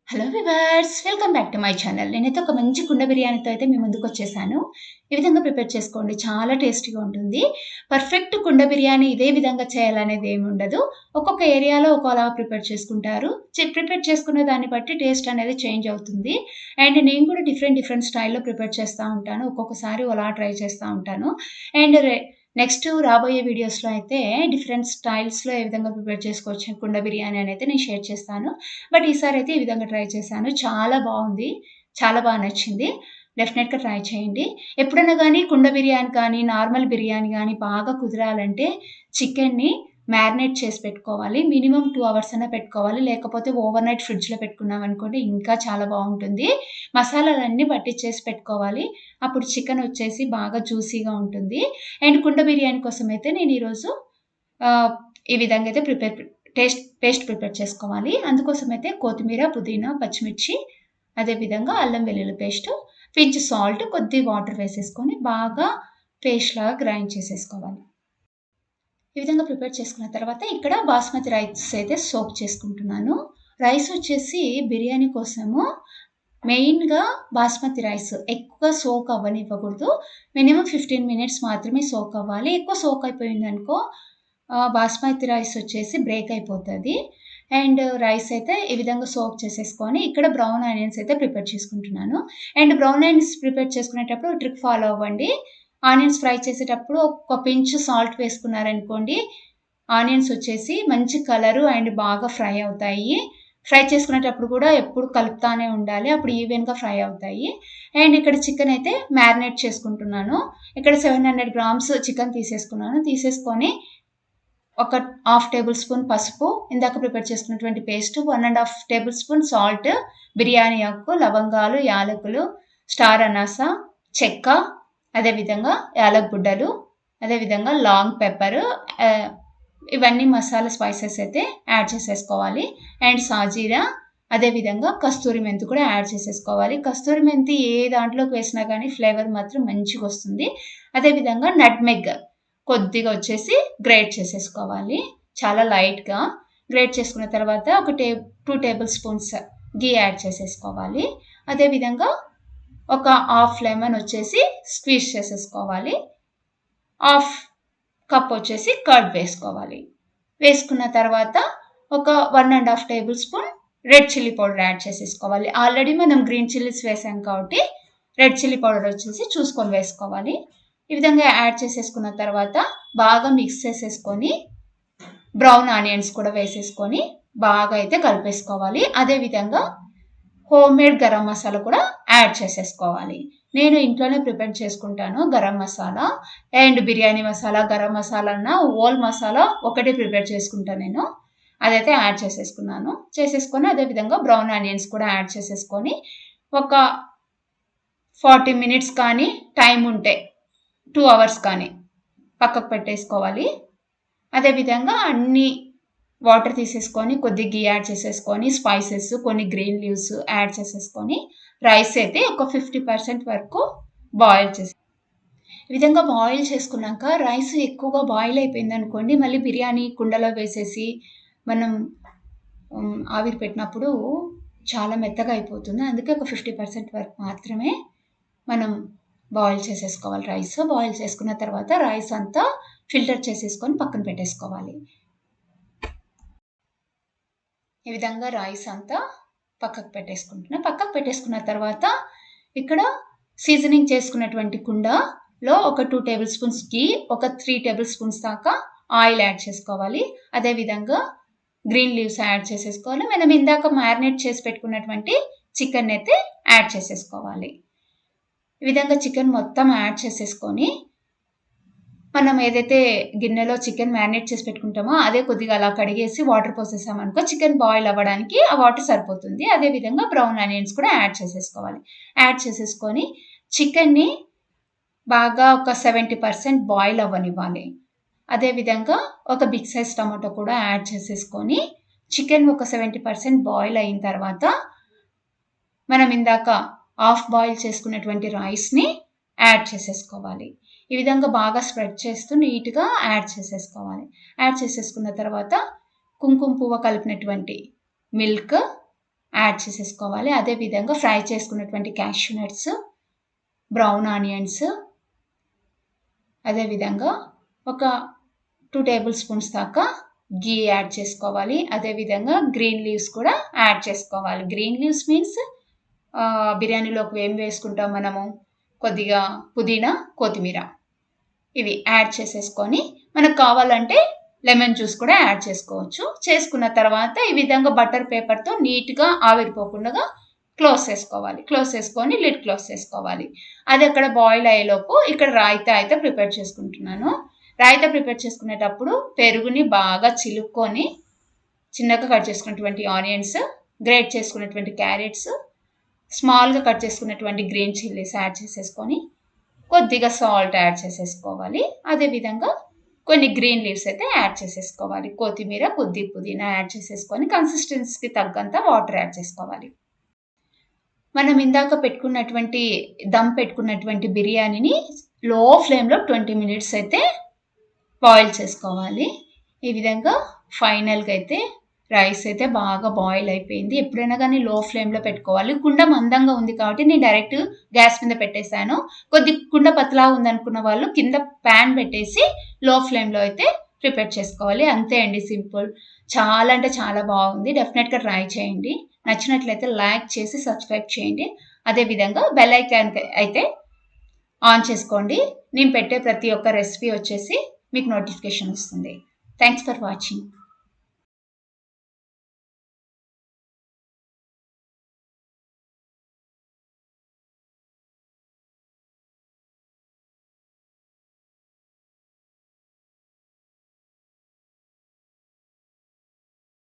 Hello viewers, welcome back to my channel. నేనైతే ఒక మంచి కుండ బిర్యానీతో అయితే మీ ముందుకు వచ్చేసాను. ఈ విధంగా ప్రిపేర్ చేసుకోండి, చాలా టేస్టీగా ఉంటుంది. పర్ఫెక్ట్ కుండ బిర్యానీ ఇదే విధంగా చేయాలనేది ఏమి ఉండదు. ఒక్కొక్క ఏరియాలో ఒక్కోలా ప్రిపేర్ చేసుకుంటారు. ప్రిపేర్ చేసుకునే దాన్ని బట్టి టేస్ట్ అనేది చేంజ్ అవుతుంది. అండ్ నేను కూడా డిఫరెంట్ స్టైల్‌లో ప్రిపేర్ చేస్తా ఉంటాను. ఒక్కొక్కసారి అలా ట్రై చేస్తా ఉంటాను. అండ్ నెక్స్ట్ రాబోయే వీడియోస్‌లో అయితే డిఫరెంట్ స్టైల్స్‌లో ఏ విధంగా ప్రిపేర్ చేసుకోవచ్చు కుండ బిర్యానీ అని అయితే నేను షేర్ చేస్తాను. బట్ ఈసారైతే ఈ విధంగా ట్రై చేశాను. చాలా బావుంది. చాలా బా నచ్చింది. డెఫినెట్‌గా ట్రై చేయండి. ఎప్పుడైనా గానీ కుండ బిర్యానీ కానీ, నార్మల్ బిర్యానీ గానీ బాగా కుదరాలంటే చికెన్‌ని మ్యారినేట్ చేసి పెట్టుకోవాలి. మినిమమ్ 2 అవర్స్ అన్నా పెట్టుకోవాలి. లేకపోతే ఓవర్‌నైట్ ఫ్రిడ్జ్‌లో పెట్టుకున్నామనుకోండి ఇంకా చాలా బావుంటుంది. మసాలాలన్నీ పట్టిచ్చేసి పెట్టుకోవాలి. అప్పుడు చికెన్ వచ్చేసి బాగా జ్యూసీగా ఉంటుంది. అండ్ కుండ బిర్యానీ కోసమైతే నేను ఈరోజు ఆహ్, ఈ విధంగా అయితే పేస్ట్ ప్రిపేర్ చేసుకోవాలి. అందుకోసమైతే కొత్తిమీర, పుదీనా, పచ్చిమిర్చి, అదే విధంగా అల్లం వెల్లుల్లి పేస్టు, పించ్ సాల్ట్, కొద్దిగా వాటర్ వేసేసుకొని బాగా పేస్ట్‌లాగా గ్రైండ్ చేసేసుకోవాలి. ఈ విధంగా ప్రిపేర్ చేసుకున్న తర్వాత ఇక్కడ బాస్మతి రైస్ అయితే సోక్ చేసుకుంటున్నాను. రైస్ వచ్చేసి బిర్యానీ కోసము మెయిన్‌గా బాస్మతి రైస్ ఎక్కువ సోక్ అవ్వనివ్వకూడదు. మినిమమ్ 15 మినిట్స్ మాత్రమే సోక్ అవ్వాలి. ఎక్కువ సోక్ అయిపోయిందనుకో బాస్మతి రైస్ వచ్చేసి బ్రేక్ అయిపోతది. అండ్ రైస్ అయితే ఈ విధంగా సోక్ చేసేసుకొని ఇక్కడ బ్రౌన్ ఆనియన్స్ అయితే ప్రిపేర్ చేసుకుంటున్నాను. అండ్ బ్రౌన్ ఆనియన్స్ ప్రిపేర్ చేసుకునేటప్పుడు ట్రిక్ ఫాలో అవ్వండి. ఆనియన్స్ ఫ్రై చేసేటప్పుడు ఒక పించ్ సాల్ట్ వేసుకున్నారనుకోండి, ఆనియన్స్ వచ్చేసి మంచి కలరు అండ్ బాగా ఫ్రై అవుతాయి. ఫ్రై చేసుకునేటప్పుడు కూడా ఎప్పుడు కలుపుతానే ఉండాలి. అప్పుడు ఈవెన్‌గా ఫ్రై అవుతాయి. అండ్ ఇక్కడ చికెన్ అయితే మ్యారినేట్ చేసుకుంటున్నాను. ఇక్కడ 700 గ్రామ్స్ చికెన్ తీసేసుకున్నాను. తీసేసుకొని ఒక హాఫ్ టేబుల్ స్పూన్ పసుపు, ఇందాక ప్రిపేర్ చేసుకున్నటువంటి paste, 1 ½ tablespoon salt, biryani ఆకు, లవంగాలు, యాలకులు, స్టార్ అనాస, చెక్క, అదేవిధంగా యాలక్ బుడ్డలు, అదేవిధంగా లాంగ్ పెప్పరు, ఇవన్నీ మసాలా స్పైసెస్ అయితే యాడ్ చేసేసుకోవాలి. అండ్ సాజీరా, అదేవిధంగా కస్తూరి మెంతి కూడా యాడ్ చేసేసుకోవాలి. కస్తూరి మెంతి ఏ దాంట్లోకి వేసినా కానీ ఫ్లేవర్ మాత్రం మంచిగా వస్తుంది. అదేవిధంగా నట్మెగ్ కొద్దిగా వచ్చేసి గ్రేట్ చేసేసుకోవాలి. చాలా లైట్‌గా గ్రేట్ చేసుకున్న తర్వాత ఒక 2 టేబుల్ స్పూన్స్ ఘీ యాడ్ చేసేసుకోవాలి. అదేవిధంగా ఒక హాఫ్ లెమన్ వచ్చేసి స్క్వీజ్ చేసేసుకోవాలి. హాఫ్ కప్ వచ్చేసి కర్డ్ వేసుకోవాలి. వేసుకున్న తర్వాత ఒక 1 ½ table spoon red chilli powder add చేసేసుకోవాలి. ఆల్రెడీ మనం గ్రీన్ చిల్లీస్ వేసాం కాబట్టి రెడ్ చిల్లీ పౌడర్ వచ్చేసి చూసుకొని వేసుకోవాలి. ఈ విధంగా యాడ్ చేసేసుకున్న తర్వాత బాగా మిక్స్ చేసేసుకొని బ్రౌన్ ఆనియన్స్ కూడా వేసేసుకొని బాగా అయితే కలిపేసుకోవాలి. అదేవిధంగా హోమ్మేడ్ గరం మసాలా కూడా యాడ్ చేసేసుకోవాలి. నేను ఇంట్లోనే ప్రిపేర్ చేసుకుంటాను గరం మసాలా. అండ్ బిర్యానీ మసాలా, గరం మసాలా అన్న హోల్ మసాలా ఒకటే ప్రిపేర్ చేసుకుంటాను నేను. అదైతే యాడ్ చేసేసుకున్నాను. చేసేసుకొని అదేవిధంగా బ్రౌన్ ఆనియన్స్ కూడా యాడ్ చేసేసుకొని ఒక 40 మినిట్స్ కానీ టైం ఉంటే 2 అవర్స్ కానీ పక్కకు పెట్టేసుకోవాలి. అదేవిధంగా అన్ని వాటర్ తీసేసుకొని కొద్దిగా ఘీ యాడ్ చేసేసుకొని స్పైసెస్, కొన్ని గ్రీన్ లీవ్స్ యాడ్ చేసేసుకొని రైస్ అయితే ఒక 50% వరకు బాయిల్ చేసి ఈ విధంగా బాయిల్ చేసుకున్నాక రైస్ ఎక్కువగా బాయిల్ అయిపోయిందనుకోండి, మళ్ళీ బిర్యానీ కుండలో వేసేసి మనం ఆవిరి పెట్టినప్పుడు చాలా మెత్తగా అయిపోతుంది. అందుకే ఒక 50% వరకు మాత్రమే మనం బాయిల్ చేసేసుకోవాలి రైస్. బాయిల్ చేసుకున్న తర్వాత రైస్ అంతా ఫిల్టర్ చేసేసుకొని పక్కన పెట్టేసుకోవాలి. ఈ విధంగా రైస్ అంతా పక్కకు పెట్టేసుకుంటున్నా. పక్కకు పెట్టేసుకున్న తర్వాత ఇక్కడ సీజనింగ్ చేసుకున్నటువంటి కుండలో ఒక 2 టేబుల్ స్పూన్స్ ఘీ, ఒక 3 టేబుల్ స్పూన్స్ దాకా ఆయిల్ యాడ్ చేసుకోవాలి. అదేవిధంగా గ్రీన్ లీవ్స్ యాడ్ చేసేసుకోవాలి. మనం ఇందాక మ్యారినేట్ చేసి పెట్టుకున్నటువంటి చికెన్ అయితే యాడ్ చేసేసుకోవాలి. ఈ విధంగా చికెన్ మొత్తం యాడ్ చేసేసుకొని మనం ఏదైతే గిన్నెలో చికెన్ మ్యారినేట్ చేసి పెట్టుకుంటామో అదే కొద్దిగా అలా కడిగేసి వాటర్ పోసేసామనుకో చికెన్ బాయిల్ అవ్వడానికి ఆ వాటర్ సరిపోతుంది. అదేవిధంగా బ్రౌన్ ఆనియన్స్ కూడా యాడ్ చేసేసుకోవాలి. యాడ్ చేసేసుకొని చికెన్ని బాగా ఒక 70% బాయిల్ అవ్వనివ్వాలి. అదేవిధంగా ఒక బిగ్ సైజ్ టమాటో కూడా యాడ్ చేసేసుకొని చికెన్ ఒక 70% బాయిల్ అయిన తర్వాత మనం ఇందాక హాఫ్ బాయిల్ చేసుకున్నటువంటి రైస్‌ని యాడ్ చేసేసుకోవాలి. ఈ విధంగా బాగా స్ప్రెడ్ చేస్తూ నీట్‌గా యాడ్ చేసేసుకోవాలి. యాడ్ చేసేసుకున్న తర్వాత కుంకుమ పువ్వు కలిపినటువంటి మిల్క్, యాడ్ చేసేసుకోవాలి. అదేవిధంగా ఫ్రై చేసుకున్నటువంటి క్యాష్యూ నట్స్, బ్రౌన్ ఆనియన్స్, అదేవిధంగా ఒక 2 టేబుల్ స్పూన్స్ దాకా ఘీ యాడ్ చేసుకోవాలి. అదేవిధంగా గ్రీన్ లీవ్స్ కూడా యాడ్ చేసుకోవాలి. గ్రీన్ లీవ్స్ మీన్స్ బిర్యానీలోకి ఏం వేసుకుంటాం మనము, కొద్దిగా పుదీనా, కొత్తిమీర ఇవి యాడ్ చేసేసుకొని మనకు కావాలంటే లెమన్ జ్యూస్ కూడా యాడ్ చేసుకోవచ్చు. చేసుకున్న తర్వాత ఈ విధంగా బటర్ పేపర్తో నీట్గా ఆవిరిపోకుండా క్లోజ్ చేసుకోవాలి. క్లోజ్ చేసుకొని లిడ్ క్లోజ్ చేసుకోవాలి. అది అక్కడ బాయిల్ అయ్యేలోపు ఇక్కడ రాయితా అయితే ప్రిపేర్ చేసుకుంటున్నాను. రాయితా ప్రిపేర్ చేసుకునేటప్పుడు పెరుగుని బాగా చిలుక్కొని చిన్నగా కట్ చేసుకున్నటువంటి ఆనియన్స్, గ్రేట్ చేసుకున్నటువంటి క్యారెట్స్, స్మాల్గా కట్ చేసుకున్నటువంటి గ్రీన్ చిల్లీస్ యాడ్ చేసేసుకొని కొద్దిగా సాల్ట్ యాడ్ చేసేసుకోవాలి. అదేవిధంగా కొన్ని గ్రీన్ లీవ్స్ అయితే యాడ్ చేసేసుకోవాలి. కొత్తిమీర, కొద్ది పుదీనా యాడ్ చేసేసుకొని కన్సిస్టెన్సీకి తగ్గంత వాటర్ యాడ్ చేసుకోవాలి. మనం ఇందాక దమ్ పెట్టుకున్నటువంటి బిర్యానీని లో ఫ్లేమ్లో 20 మినిట్స్ అయితే బాయిల్ చేసుకోవాలి. ఈ విధంగా ఫైనల్గా అయితే రైస్ అయితే బాగా బాయిల్ అయిపోయింది. ఎప్పుడైనా కానీ లో ఫ్లేమ్లో పెట్టుకోవాలి. కుండ మందంగా ఉంది కాబట్టి నేను డైరెక్ట్ గ్యాస్ మీద పెట్టేశాను. కుండ పతలా ఉందనుకున్న వాళ్ళు కింద ప్యాన్ పెట్టేసి లో ఫ్లేమ్లో అయితే ప్రిపేర్ చేసుకోవాలి. అంతే అండి, సింపుల్. చాలా అంటే చాలా బాగుంది. డెఫినెట్గా ట్రై చేయండి. నచ్చినట్లయితే లైక్ చేసి సబ్స్క్రైబ్ చేయండి. అదేవిధంగా బెల్ ఐకాన్ అయితే ఆన్ చేసుకోండి. నేను పెట్టే ప్రతి ఒక్క రెసిపీ వచ్చేసి మీకు నోటిఫికేషన్ వస్తుంది. Thanks for watching.